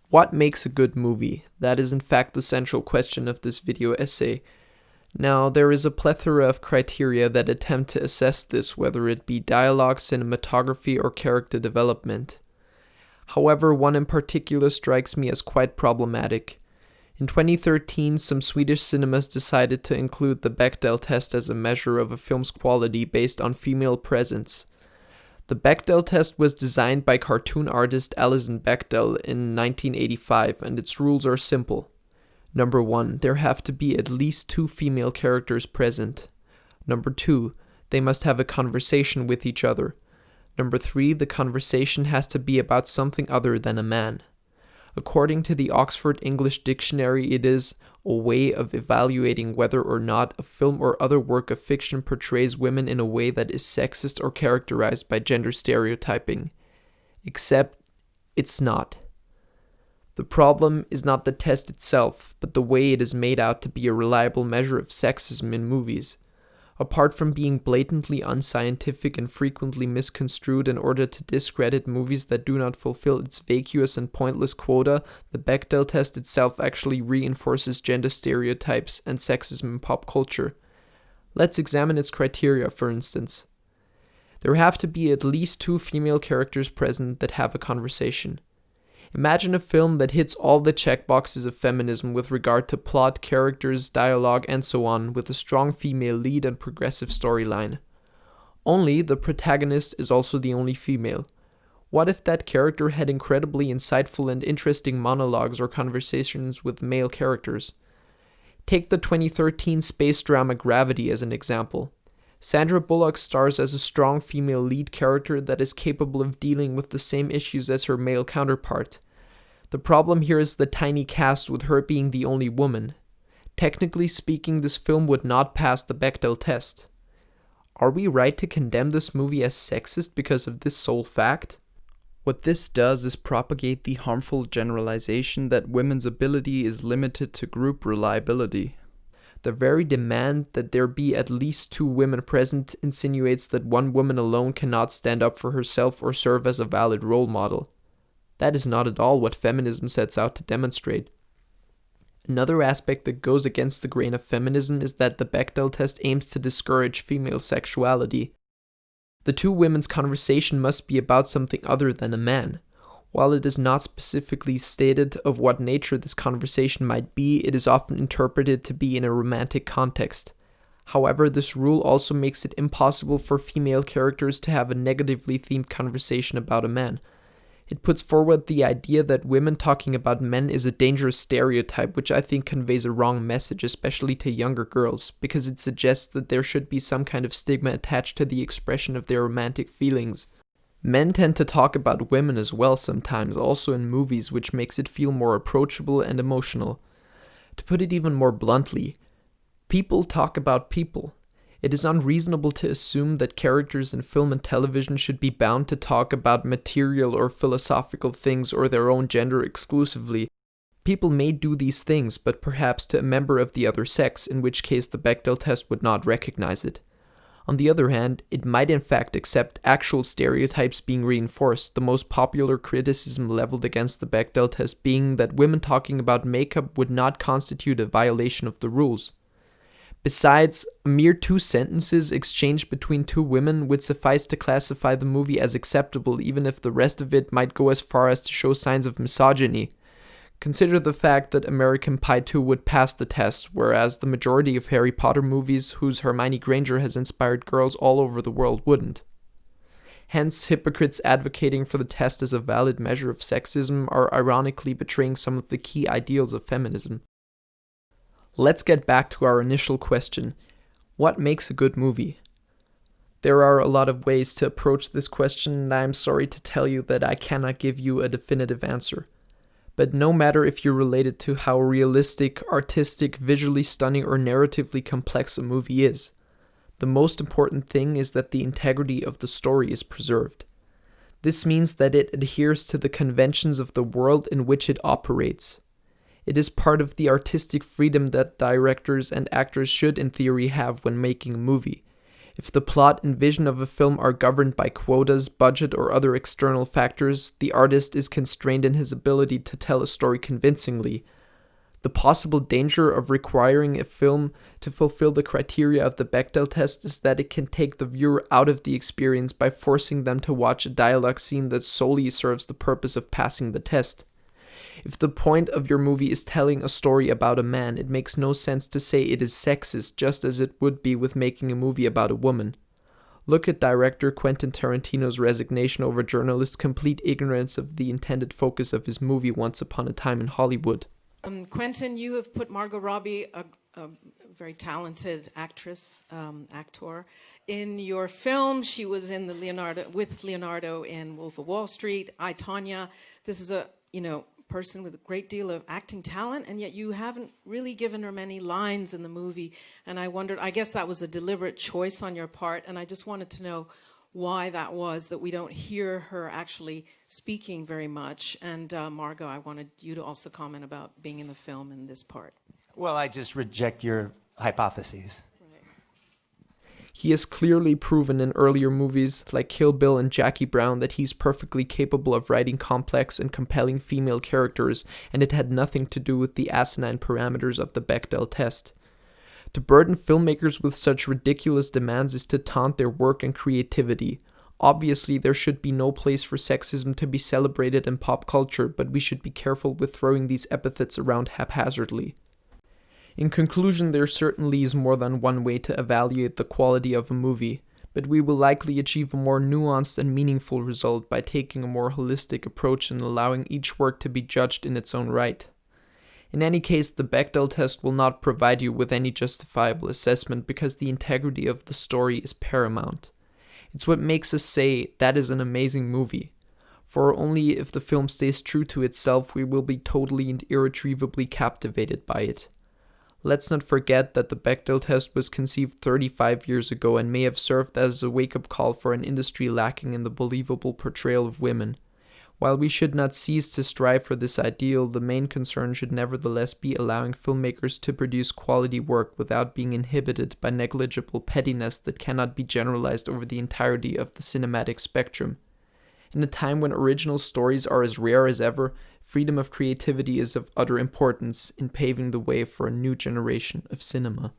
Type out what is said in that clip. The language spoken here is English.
What makes a good movie? That is in fact the central question of this video essay. Now, there is a plethora of criteria that attempt to assess this, whether it be dialogue, cinematography, or character development. However, one in particular strikes me as quite problematic. In 2013, some Swedish cinemas decided to include the Bechdel Test as a measure of a film's quality based on female presence. The Bechdel Test was designed by cartoon artist Alison Bechdel in 1985, and its rules are simple. Number 1, there have to be at least 2 female characters present. Number 2, they must have a conversation with each other. Number 3, the conversation has to be about something other than a man. According to the Oxford English Dictionary, it is a way of evaluating whether or not a film or other work of fiction portrays women in a way that is sexist or characterized by gender stereotyping. Except, it's not. The problem is not the test itself, but the way it is made out to be a reliable measure of sexism in movies. Apart from being blatantly unscientific and frequently misconstrued in order to discredit movies that do not fulfill its vacuous and pointless quota, the Bechdel test itself actually reinforces gender stereotypes and sexism in pop culture. Let's examine its criteria, for instance. There have to be at least 2 female characters present that have a conversation. Imagine a film that hits all the checkboxes of feminism with regard to plot, characters, dialogue, and so on, with a strong female lead and progressive storyline. Only the protagonist is also the only female. What if that character had incredibly insightful and interesting monologues or conversations with male characters? Take the 2013 space drama Gravity as an example. Sandra Bullock stars as a strong female lead character that is capable of dealing with the same issues as her male counterpart. The problem here is the tiny cast, with her being the only woman. Technically speaking, this film would not pass the Bechdel test. Are we right to condemn this movie as sexist because of this sole fact? What this does is propagate the harmful generalization that women's ability is limited to group reliability. The very demand that there be at least 2 women present insinuates that one woman alone cannot stand up for herself or serve as a valid role model. That is not at all what feminism sets out to demonstrate. Another aspect that goes against the grain of feminism is that the Bechdel test aims to discourage female sexuality. The 2 women's conversation must be about something other than a man. While it is not specifically stated of what nature this conversation might be, it is often interpreted to be in a romantic context. However, this rule also makes it impossible for female characters to have a negatively themed conversation about a man. It puts forward the idea that women talking about men is a dangerous stereotype, which I think conveys a wrong message, especially to younger girls, because it suggests that there should be some kind of stigma attached to the expression of their romantic feelings. Men tend to talk about women as well sometimes, also in movies, which makes it feel more approachable and emotional. To put it even more bluntly, people talk about people. It is unreasonable to assume that characters in film and television should be bound to talk about material or philosophical things or their own gender exclusively. People may do these things, but perhaps to a member of the other sex, in which case the Bechdel test would not recognize it. On the other hand, it might in fact accept actual stereotypes being reinforced, the most popular criticism leveled against the Bechdel test being that women talking about makeup would not constitute a violation of the rules. Besides, a mere 2 sentences exchanged between 2 women would suffice to classify the movie as acceptable, even if the rest of it might go as far as to show signs of misogyny. Consider the fact that American Pie 2 would pass the test, whereas the majority of Harry Potter movies whose Hermione Granger has inspired girls all over the world wouldn't. Hence, hypocrites advocating for the test as a valid measure of sexism are ironically betraying some of the key ideals of feminism. Let's get back to our initial question. What makes a good movie? There are a lot of ways to approach this question, and I am sorry to tell you that I cannot give you a definitive answer. But no matter if you're related to how realistic, artistic, visually stunning, or narratively complex a movie is, the most important thing is that the integrity of the story is preserved. This means that it adheres to the conventions of the world in which it operates. It is part of the artistic freedom that directors and actors should in theory have when making a movie. If the plot and vision of a film are governed by quotas, budget, or other external factors, the artist is constrained in his ability to tell a story convincingly. The possible danger of requiring a film to fulfill the criteria of the Bechdel test is that it can take the viewer out of the experience by forcing them to watch a dialogue scene that solely serves the purpose of passing the test. If the point of your movie is telling a story about a man, it makes no sense to say it is sexist, just as it would be with making a movie about a woman. Look at director Quentin Tarantino's resignation over journalists' complete ignorance of the intended focus of his movie Once Upon a Time in Hollywood. Quentin, you have put Margot Robbie, a very talented actress, actor, in your film. She was in with Leonardo in Wolf of Wall Street. I, Tonya. This is a person with a great deal of acting talent, and yet you haven't really given her many lines in the movie. And I wondered, I guess that was a deliberate choice on your part, and I just wanted to know why that was, that we don't hear her actually speaking very much. And Margot, I wanted you to also comment about being in the film in this part. Well, I just reject your hypotheses. He has clearly proven in earlier movies like Kill Bill and Jackie Brown that he's perfectly capable of writing complex and compelling female characters, and it had nothing to do with the asinine parameters of the Bechdel test. To burden filmmakers with such ridiculous demands is to taunt their work and creativity. Obviously, there should be no place for sexism to be celebrated in pop culture, but we should be careful with throwing these epithets around haphazardly. In conclusion, there certainly is more than one way to evaluate the quality of a movie, but we will likely achieve a more nuanced and meaningful result by taking a more holistic approach and allowing each work to be judged in its own right. In any case, the Bechdel test will not provide you with any justifiable assessment because the integrity of the story is paramount. It's what makes us say that is an amazing movie. For only if the film stays true to itself we will be totally and irretrievably captivated by it. Let's not forget that the Bechdel test was conceived 35 years ago and may have served as a wake-up call for an industry lacking in the believable portrayal of women. While we should not cease to strive for this ideal, the main concern should nevertheless be allowing filmmakers to produce quality work without being inhibited by negligible pettiness that cannot be generalized over the entirety of the cinematic spectrum. In a time when original stories are as rare as ever, freedom of creativity is of utter importance in paving the way for a new generation of cinema.